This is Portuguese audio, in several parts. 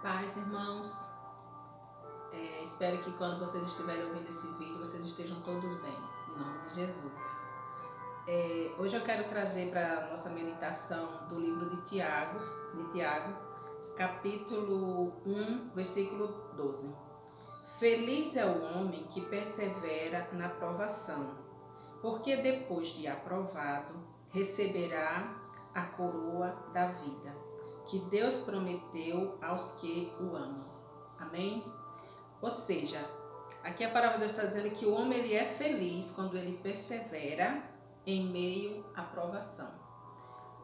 Paz, irmãos. Espero que quando vocês estiverem ouvindo esse vídeo, vocês estejam todos bem, em nome de Jesus. Hoje eu quero trazer para a nossa meditação do livro de Tiago, capítulo 1, versículo 12. Feliz é o homem que persevera na provação, porque depois de aprovado, receberá a coroa da vida, que Deus prometeu aos que o amam. Amém? Ou seja, aqui a palavra de Deus está dizendo que o homem ele é feliz quando ele persevera em meio à provação.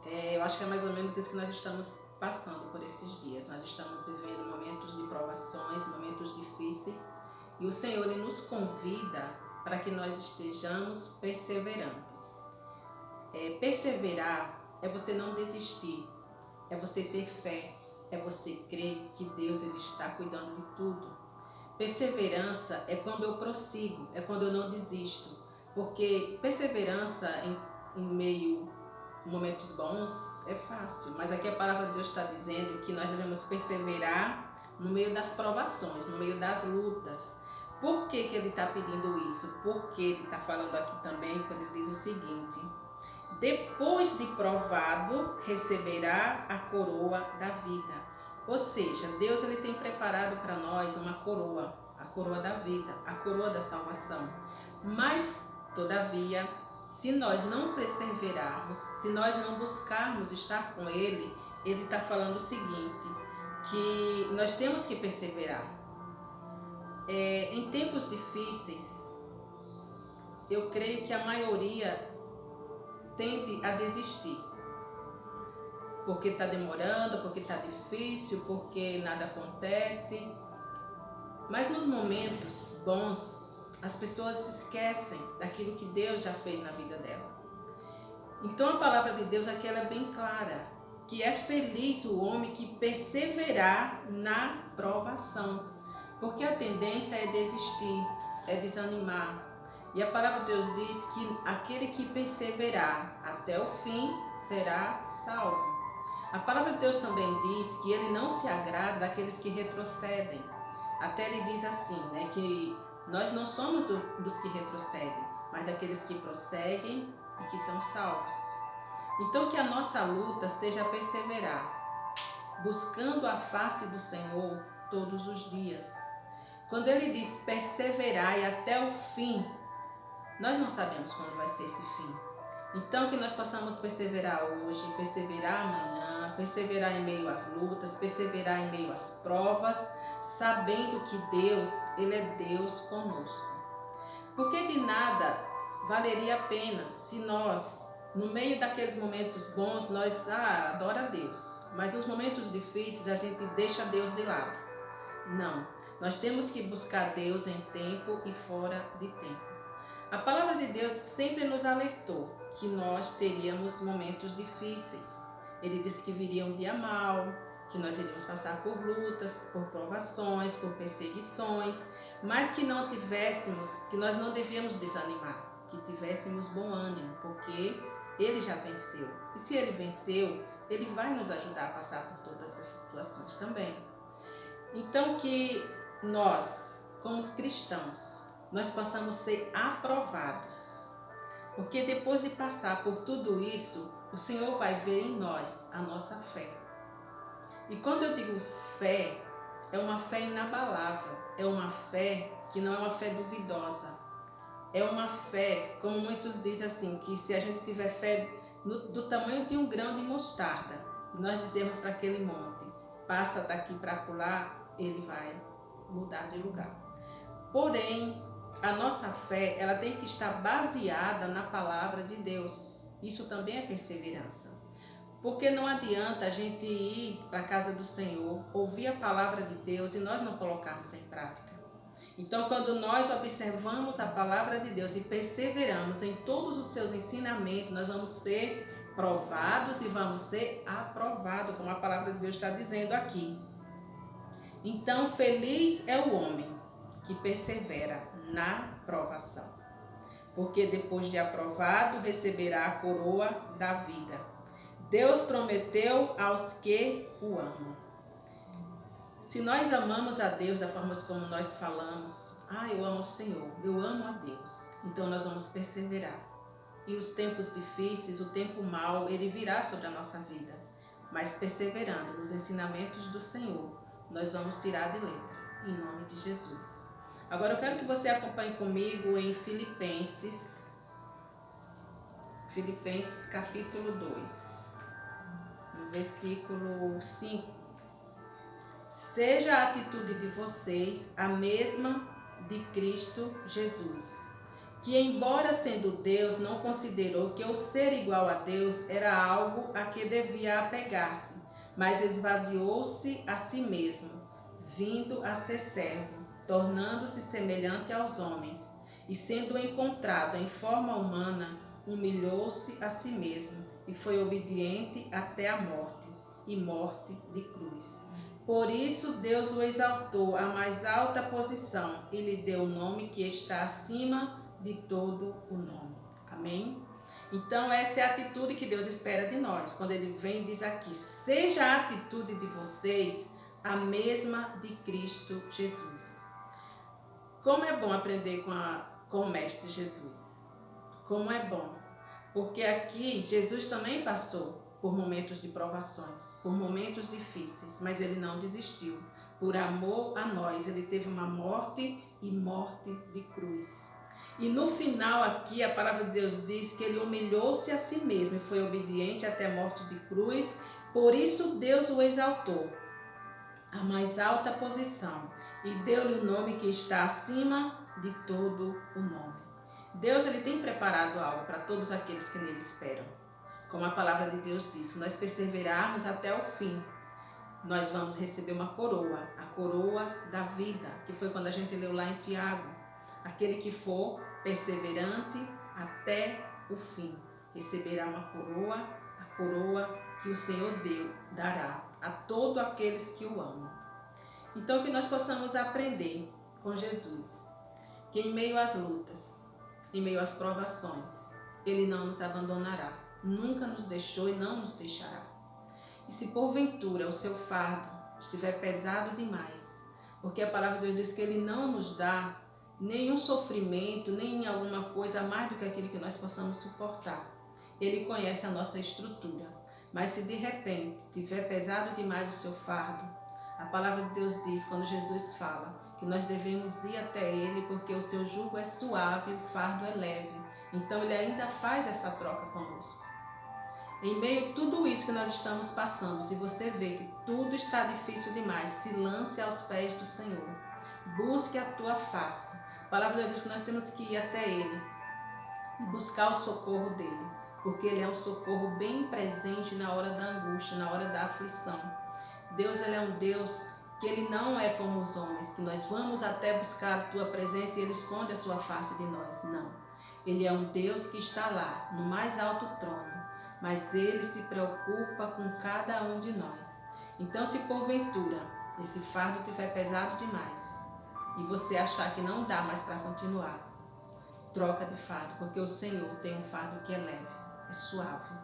Eu acho que é mais ou menos isso que nós estamos passando por esses dias. Nós estamos vivendo momentos de provações, momentos difíceis, e o Senhor ele nos convida para que nós estejamos perseverantes. Perseverar é você não desistir, é você ter fé, é você crer que Deus ele está cuidando de tudo. Perseverança é quando eu prossigo, é quando eu não desisto, porque perseverança em meio a momentos bons é fácil, mas aqui a palavra de Deus está dizendo que nós devemos perseverar no meio das provações, no meio das lutas. Por que ele está pedindo isso? Porque ele está falando aqui também, quando ele diz o seguinte: depois de provado, receberá a coroa da vida. Ou seja, Deus ele tem preparado para nós uma coroa, a coroa da vida, a coroa da salvação. Mas, todavia, se nós não perseverarmos, se nós não buscarmos estar com Ele, Ele está falando o seguinte, que nós temos que perseverar. Em tempos difíceis, eu creio que a maioria tende a desistir. Porque está demorando, porque está difícil, porque nada acontece. Mas nos momentos bons, as pessoas se esquecem daquilo que Deus já fez na vida dela. Então a palavra de Deus aqui ela é bem clara, que é feliz o homem que perseverar na provação. Porque a tendência é desistir, é desanimar. E a palavra de Deus diz que aquele que perseverar até o fim será salvo. A palavra de Deus também diz que ele não se agrada daqueles que retrocedem. Até ele diz assim, né, que nós não somos dos que retrocedem, mas daqueles que prosseguem e que são salvos. Então que a nossa luta seja perseverar, buscando a face do Senhor todos os dias. Quando ele diz perseverar e até o fim, nós não sabemos quando vai ser esse fim. Então que nós possamos perseverar hoje, perseverar amanhã, perseverar em meio às lutas, perseverar em meio às provas, sabendo que Deus, Ele é Deus conosco. Porque de nada valeria a pena se nós, no meio daqueles momentos bons, nós adora a Deus, mas nos momentos difíceis a gente deixa Deus de lado. Não, nós temos que buscar Deus em tempo e fora de tempo. A palavra de Deus sempre nos alertou que nós teríamos momentos difíceis. Ele disse que viria um dia mau, que nós iríamos passar por lutas, por provações, por perseguições, mas que não tivéssemos, que nós não devíamos desanimar, que tivéssemos bom ânimo, porque Ele já venceu. E se Ele venceu, Ele vai nos ajudar a passar por todas essas situações também. Então que nós, como cristãos, nós possamos ser aprovados. Porque depois de passar por tudo isso, o Senhor vai ver em nós a nossa fé. E quando eu digo fé, é uma fé inabalável, é uma fé que não é uma fé duvidosa. É uma fé, como muitos dizem assim, que se a gente tiver fé do tamanho de um grão de mostarda, nós dizemos para aquele monte, passa daqui para acolá, ele vai mudar de lugar. Porém, a nossa fé, ela tem que estar baseada na palavra de Deus. Isso também é perseverança. Porque não adianta a gente ir para a casa do Senhor, ouvir a palavra de Deus e nós não colocarmos em prática. Então, quando nós observamos a palavra de Deus e perseveramos em todos os seus ensinamentos, nós vamos ser provados e vamos ser aprovados, como a palavra de Deus está dizendo aqui. Então, feliz é o homem que persevera na provação, porque depois de aprovado receberá a coroa da vida. Deus prometeu aos que o amam. Se nós amamos a Deus da forma como nós falamos, eu amo o Senhor, eu amo a Deus, então nós vamos perseverar. E os tempos difíceis, o tempo mau, ele virá sobre a nossa vida. Mas perseverando nos ensinamentos do Senhor, nós vamos tirar de letra, em nome de Jesus. Agora eu quero que você acompanhe comigo em Filipenses capítulo 2, no versículo 5. Seja a atitude de vocês a mesma de Cristo Jesus, que embora sendo Deus, não considerou que o ser igual a Deus era algo a que devia apegar-se, mas esvaziou-se a si mesmo, vindo a ser servo, tornando-se semelhante aos homens, e sendo encontrado em forma humana, humilhou-se a si mesmo, e foi obediente até a morte, e morte de cruz. Por isso Deus o exaltou à mais alta posição e lhe deu o nome que está acima de todo o nome. Amém? Então essa é a atitude que Deus espera de nós. Quando Ele vem e diz aqui, seja a atitude de vocês a mesma de Cristo Jesus. Como é bom aprender com o Mestre Jesus. Como é bom. Porque aqui Jesus também passou por momentos de provações, por momentos difíceis, mas ele não desistiu. Por amor a nós, ele teve uma morte e morte de cruz. E no final aqui, a palavra de Deus diz que ele humilhou-se a si mesmo e foi obediente até a morte de cruz. Por isso Deus o exaltou à mais alta posição e deu-lhe o nome que está acima de todo o nome. Deus ele tem preparado algo para todos aqueles que nele esperam. Como a palavra de Deus diz, se nós perseverarmos até o fim, nós vamos receber uma coroa, a coroa da vida, que foi quando a gente leu lá em Tiago. Aquele que for perseverante até o fim, receberá uma coroa, a coroa que o Senhor dará a todos aqueles que o amam. Então que nós possamos aprender com Jesus, que em meio às lutas, em meio às provações, Ele não nos abandonará. Nunca nos deixou e não nos deixará. E se porventura o seu fardo estiver pesado demais, porque a palavra de Deus diz que Ele não nos dá nenhum sofrimento, nem alguma coisa mais do que aquilo que nós possamos suportar. Ele conhece a nossa estrutura. Mas se de repente estiver pesado demais o seu fardo, a palavra de Deus diz, quando Jesus fala, que nós devemos ir até Ele, porque o seu jugo é suave, o fardo é leve. Então Ele ainda faz essa troca conosco. Em meio a tudo isso que nós estamos passando, se você vê que tudo está difícil demais, se lance aos pés do Senhor. Busque a tua face. A palavra de Deus diz que nós temos que ir até Ele e buscar o socorro dEle, porque Ele é um socorro bem presente na hora da angústia, na hora da aflição. Deus ele é um Deus que Ele não é como os homens, que nós vamos até buscar a tua presença e Ele esconde a sua face de nós. Não. Ele é um Deus que está lá, no mais alto trono. Mas Ele se preocupa com cada um de nós. Então, se porventura esse fardo estiver pesado demais e você achar que não dá mais para continuar, troca de fardo, porque o Senhor tem um fardo que é leve, é suave.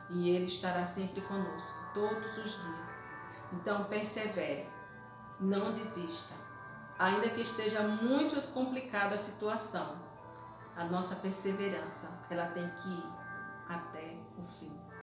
E Ele estará sempre conosco, todos os dias. Então, persevere, não desista. Ainda que esteja muito complicada a situação, a nossa perseverança, ela tem que ir até o fim.